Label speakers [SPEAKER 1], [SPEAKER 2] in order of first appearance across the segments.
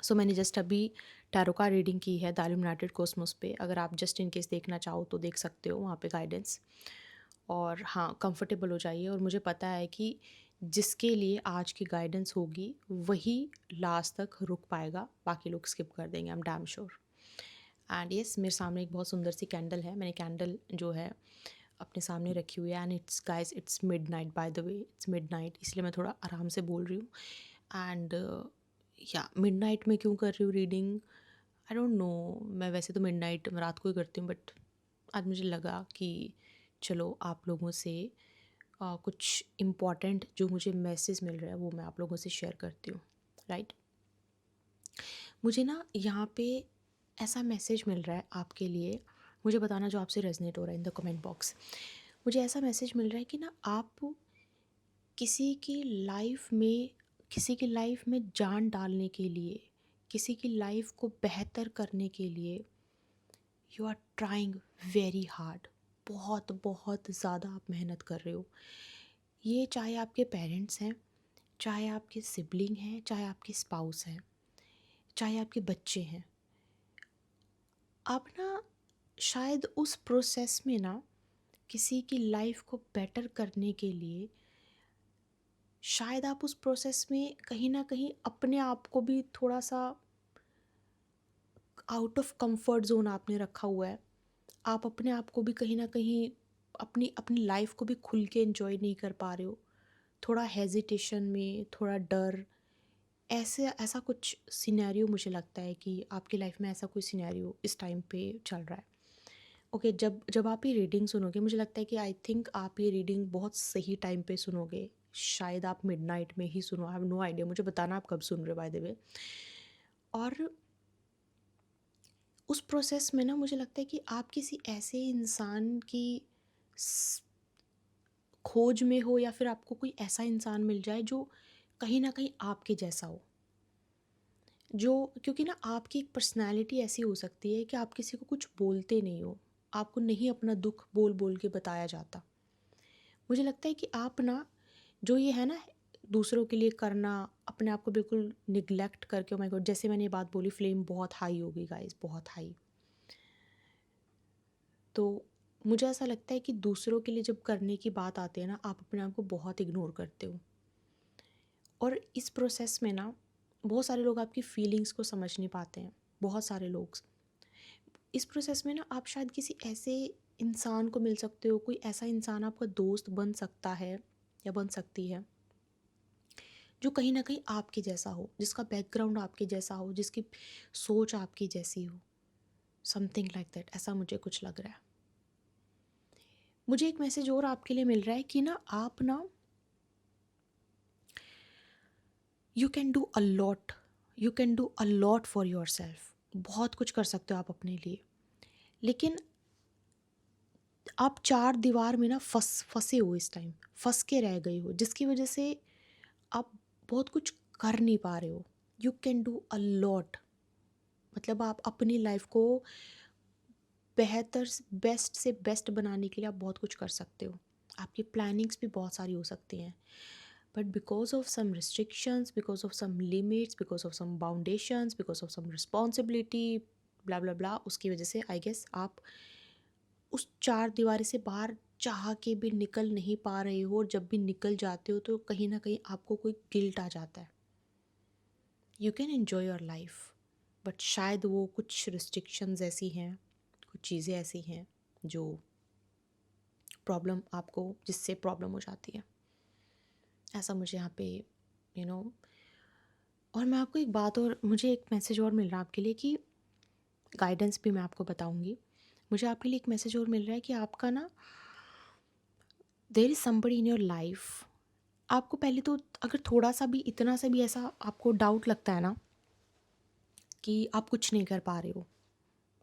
[SPEAKER 1] सो मैंने जस्ट अभी टैरो का रीडिंग की है द इल्यूमिनेटेड कॉस्मोस पे। अगर आप जस्ट इन केस देखना चाहो तो देख सकते हो वहाँ पे गाइडेंस। और हाँ, कंफर्टेबल हो जाइए। और मुझे पता है कि जिसके लिए आज की गाइडेंस होगी वही लास्ट तक रुक पाएगा, बाकी लोग स्किप कर देंगे, I am damn sure. And yes, मेरे सामने एक बहुत सुंदर सी कैंडल है। मैंने कैंडल जो है अपने सामने रखी हुई है and it's guys, it's midnight, by the way it's midnight, इसलिए मैं थोड़ा आराम से बोल रही हूँ। एंड या मिडनाइट में क्यों कर रही हूँ रीडिंग, आई डोंट नो। मैं वैसे तो मिडनाइट रात को ही करती हूँ, बट आज मुझे लगा कि चलो आप लोगों से कुछ इम्पॉर्टेंट जो मुझे मैसेज मिल रहा है वो मैं आप लोगों से शेयर करती हूँ, राइट। मुझे ना यहाँ पे ऐसा मैसेज मिल रहा है आपके लिए। मुझे बताना जो आपसे रेजनेट हो रहा है इन द कमेंट बॉक्स। मुझे ऐसा मैसेज मिल रहा है कि ना आप किसी की लाइफ में किसी की लाइफ में जान डालने के लिए, किसी की लाइफ को बेहतर करने के लिए you are trying very hard. बहुत बहुत ज़्यादा आप मेहनत कर रहे हो। ये चाहे आपके पेरेंट्स हैं, चाहे आपके सिबलिंग हैं, चाहे आपके स्पाउस हैं, चाहे आपके बच्चे हैं। आप ना शायद उस प्रोसेस में ना किसी की लाइफ को बेटर करने के लिए, शायद आप उस प्रोसेस में कहीं ना कहीं अपने आप को भी थोड़ा सा आउट ऑफ कंफर्ट जोन आपने रखा हुआ है। आप अपने आप को भी कहीं ना कहीं अपनी अपनी लाइफ को भी खुल के एंजॉय नहीं कर पा रहे हो। थोड़ा हेजिटेशन में, थोड़ा डर, ऐसे ऐसा कुछ सिनेरियो मुझे लगता है कि आपकी लाइफ में ऐसा कोई सिनेरियो इस टाइम पे चल रहा है। ओके, जब जब आप ये रीडिंग सुनोगे, मुझे लगता है कि आई थिंक आप ये रीडिंग बहुत सही टाइम पे सुनोगे। शायद आप मिडनाइट में ही सुनो, आई हैव नो आइडिया। मुझे बताना आप कब सुन रहे हो बाय द वे। और उस प्रोसेस में ना मुझे लगता है कि आप किसी ऐसे इंसान की स- खोज में हो, या फिर आपको कोई ऐसा इंसान मिल जाए जो कहीं ना कहीं आपके जैसा हो। जो, क्योंकि ना आपकी एक पर्सनैलिटी ऐसी हो सकती है कि आप किसी को कुछ बोलते नहीं हो, आपको नहीं अपना दुख बोल बोल के बताया जाता। मुझे लगता है कि आप ना जो ये है ना दूसरों के लिए करना, अपने आप को बिल्कुल निग्लेक्ट करके, ओ माय गॉड, जैसे मैंने ये बात बोली, फ्लेम बहुत हाई होगी गाइस, बहुत हाई। तो मुझे ऐसा लगता है कि दूसरों के लिए जब करने की बात आती है ना, आप अपने आप को बहुत इग्नोर करते हो। और इस प्रोसेस में ना बहुत सारे लोग आपकी फीलिंग्स को समझ नहीं पाते हैं। बहुत सारे लोग इस प्रोसेस में ना, आप शायद किसी ऐसे इंसान को मिल सकते हो, कोई ऐसा इंसान आपका दोस्त बन सकता है या बन सकती है जो कहीं ना कहीं आपके जैसा हो, जिसका बैकग्राउंड आपके जैसा हो, जिसकी सोच आपकी जैसी हो। समथिंग लाइक दैट, ऐसा मुझे कुछ लग रहा है। मुझे एक मैसेज और आपके लिए मिल रहा है कि ना आप ना you can do a lot, you can do a lot for your self. बहुत कुछ कर सकते हो आप अपने लिए, लेकिन आप चार दीवार में ना फंसे हो, इस टाइम फंस के रह गए हो, जिसकी वजह से आप बहुत कुछ कर नहीं पा रहे हो। You can do a lot, मतलब आप अपनी लाइफ को बेहतर, बेस्ट से बेस्ट बनाने के लिए आप बहुत कुछ कर सकते हो। आपकी प्लानिंग्स भी बहुत सारी हो सकती हैं, but because of some restrictions, because of some limits, because of some boundations, because of some responsibility, blah blah blah, उसकी वजह से आई गेस आप उस चार दीवारी से बाहर चाह के भी निकल नहीं पा रहे हो। और जब भी निकल जाते हो तो कहीं ना कहीं आपको कोई गिल्ट आ जाता है। You can enjoy your life, but शायद वो कुछ रिस्ट्रिक्शंस ऐसी हैं, कुछ चीज़ें ऐसी हैं जो प्रॉब्लम, आपको जिससे प्रॉब्लम हो जाती है। ऐसा मुझे यहाँ पे यू नो और मैं आपको एक बात, और मुझे एक मैसेज और मिल रहा है आपके लिए कि गाइडेंस भी मैं आपको बताऊंगी। मुझे आपके लिए एक मैसेज और मिल रहा है कि आपका ना there is somebody in your life. आपको पहले तो अगर थोड़ा सा भी, इतना सा भी ऐसा आपको डाउट लगता है ना कि आप कुछ नहीं कर पा रहे हो,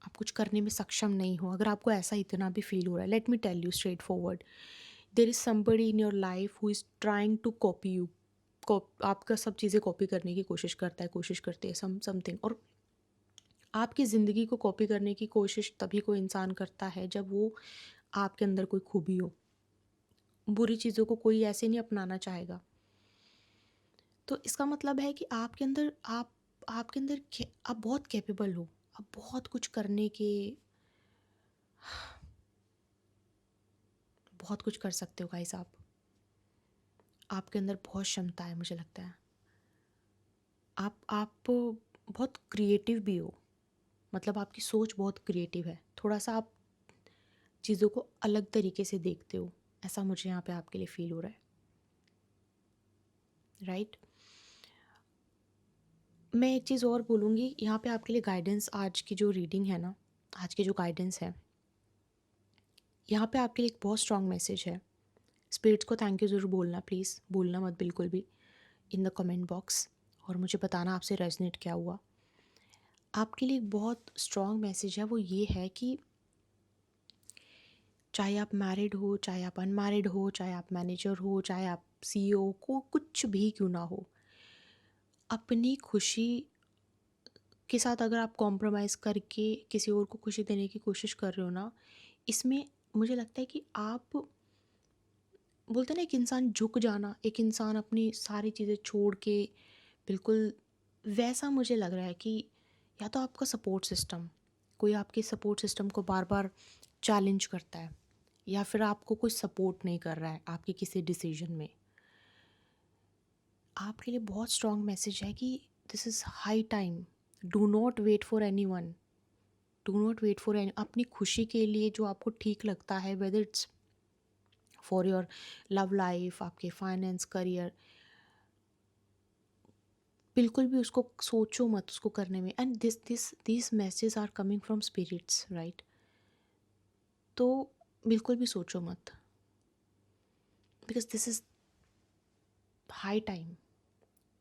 [SPEAKER 1] आप कुछ करने में सक्षम नहीं हो, अगर आपको ऐसा इतना भी फील हो रहा है, let me tell you straightforward, there is somebody in your life who is trying to copy you. आपका सब चीज़ें कॉपी करने की कोशिश करता है, कोशिश करते हैं समथिंग। और आपकी ज़िंदगी को कॉपी करने की कोशिश तभी कोई इंसान करता है जब वो आपके अंदर कोई खूबी हो। बुरी चीज़ों को कोई ऐसे नहीं अपनाना चाहेगा। तो इसका मतलब है कि आपके अंदर, आप आपके अंदर आप बहुत कैपेबल हो, आप बहुत कुछ करने के, बहुत कुछ कर सकते हो गाइस आप। आपके अंदर बहुत क्षमता है, मुझे लगता है। आप बहुत क्रिएटिव भी हो, मतलब आपकी सोच बहुत क्रिएटिव है। थोड़ा सा आप चीज़ों को अलग तरीके से देखते हो, ऐसा मुझे यहाँ पे आपके लिए फील हो रहा है, राइट। मैं एक चीज़ और बोलूँगी यहाँ पे आपके लिए गाइडेंस, आज की जो रीडिंग है ना, आज की जो गाइडेंस है, यहाँ पे आपके लिए एक बहुत स्ट्रॉन्ग मैसेज है। स्पिरिट्स को थैंक यू ज़रूर बोलना, प्लीज़ भूलना मत बिल्कुल भी, इन द कमेंट बॉक्स, और मुझे बताना आपसे रेजोनेट क्या हुआ। आपके लिए एक बहुत स्ट्रॉन्ग मैसेज है, वो ये है कि चाहे आप मैरिड हो, चाहे आप अनमैरिड हो, चाहे आप मैनेजर हो, चाहे आप सीईओ को, कुछ भी क्यों ना हो, अपनी खुशी के साथ अगर आप कॉम्प्रोमाइज़ करके किसी और को खुशी देने की कोशिश कर रहे हो ना, इसमें मुझे लगता है कि आप, बोलते हैं ना, एक इंसान झुक जाना, एक इंसान अपनी सारी चीज़ें छोड़ के बिल्कुल, वैसा मुझे लग रहा है कि या तो आपका सपोर्ट सिस्टम, कोई आपके सपोर्ट सिस्टम को बार बार चैलेंज करता है, या फिर आपको कोई सपोर्ट नहीं कर रहा है आपके किसी डिसीजन में। आपके लिए बहुत स्ट्रॉन्ग मैसेज है कि this is high time, do not wait for anyone, do not wait for any, अपनी खुशी के लिए जो आपको ठीक लगता है, whether it's for your love life, आपके फाइनेंस, करियर, बिल्कुल भी उसको सोचो मत उसको करने में। And this message are coming from spirits, right. तो बिल्कुल भी सोचो मत, because this is high time.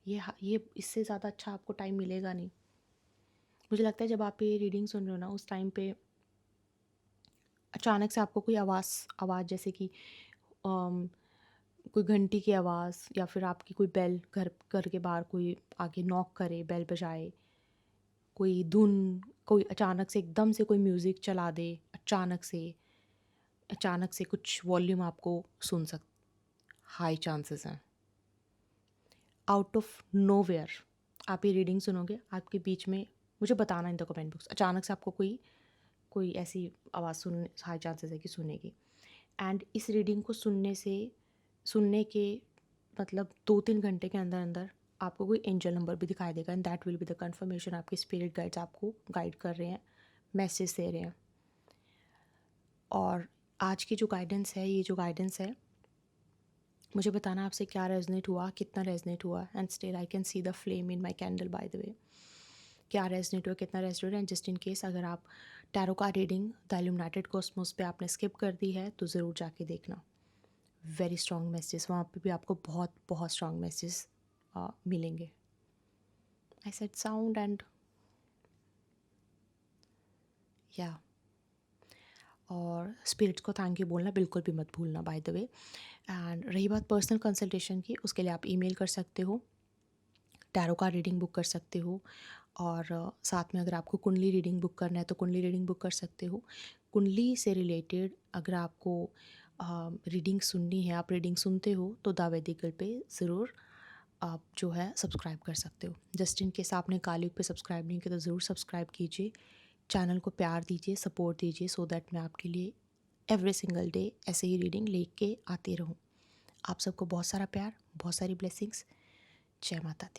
[SPEAKER 1] ये इससे ज़्यादा अच्छा आपको टाइम मिलेगा नहीं। मुझे लगता है जब आप ये रीडिंग सुन रहे हो ना, उस टाइम पे अचानक से आपको कोई आवाज़ जैसे कि अम, कोई घंटी की आवाज़, या फिर आपकी कोई बेल, घर के बाहर कोई आके नॉक करे, बेल बजाए, कोई धुन, कोई अचानक से एकदम से कोई म्यूज़िक चला दे, अचानक से कुछ वॉल्यूम आपको सुन सक हाई चांसेस हैं, आउट ऑफ नोवेयर। आप ये रीडिंग सुनोगे, आपके बीच में, मुझे बताना इन द कमेंट बॉक्स, अचानक से आपको कोई कोई ऐसी आवाज़ सुनने, हाई चांसेस है कि सुनेगी। एंड इस रीडिंग को सुनने के मतलब 2-3 घंटे के अंदर अंदर आपको कोई एंजल नंबर भी दिखाई देगा, and that will be the confirmation, आपके स्पिरिट गाइड्स आपको गाइड कर रहे हैं, मैसेज दे रहे हैं। और आज की जो गाइडेंस है, ये जो गाइडेंस है, मुझे बताना आपसे क्या रेजनेट हुआ, कितना रेजनेट हुआ, and still I can see the flame in my candle, by the way. क्या रेजनेट हुआ, कितना resonate, and just in case अगर आप टैरो का रीडिंग द इल्यूमिनेटेड कॉस्मोस पे आपने स्किप कर दी है, तो ज़रूर जाके देखना। वेरी स्ट्रॉन्ग मैसेज, वहाँ पे भी आपको बहुत बहुत स्ट्रॉन्ग मैसेज मिलेंगे। आई सेड साउंड एंड या, और स्पिरिट्स को थैंक यू बोलना बिल्कुल भी मत भूलना, बाय द वे। एंड रही बात पर्सनल कंसल्टेशन की, उसके लिए आप ईमेल कर सकते हो, टैरो का रीडिंग बुक कर सकते हो, और साथ में अगर आपको कुंडली रीडिंग बुक करना है तो कुंडली रीडिंग बुक कर सकते हो। कुंडली से रिलेटेड अगर आपको रीडिंग सुननी है, आप रीडिंग सुनते हो, तो द वैदिक गर्ल पे ज़रूर आप जो है सब्सक्राइब कर सकते हो। जस्ट इन केस आपने कालयुग पे सब्सक्राइब नहीं किया तो ज़रूर सब्सक्राइब कीजिए, चैनल को प्यार दीजिए, सपोर्ट दीजिए, सो दैट मैं आपके लिए एवरी सिंगल डे ऐसे ही रीडिंग लेके आती रहूँ। आप सबको बहुत सारा प्यार, बहुत सारी ब्लेसिंग्स। जय माता दी।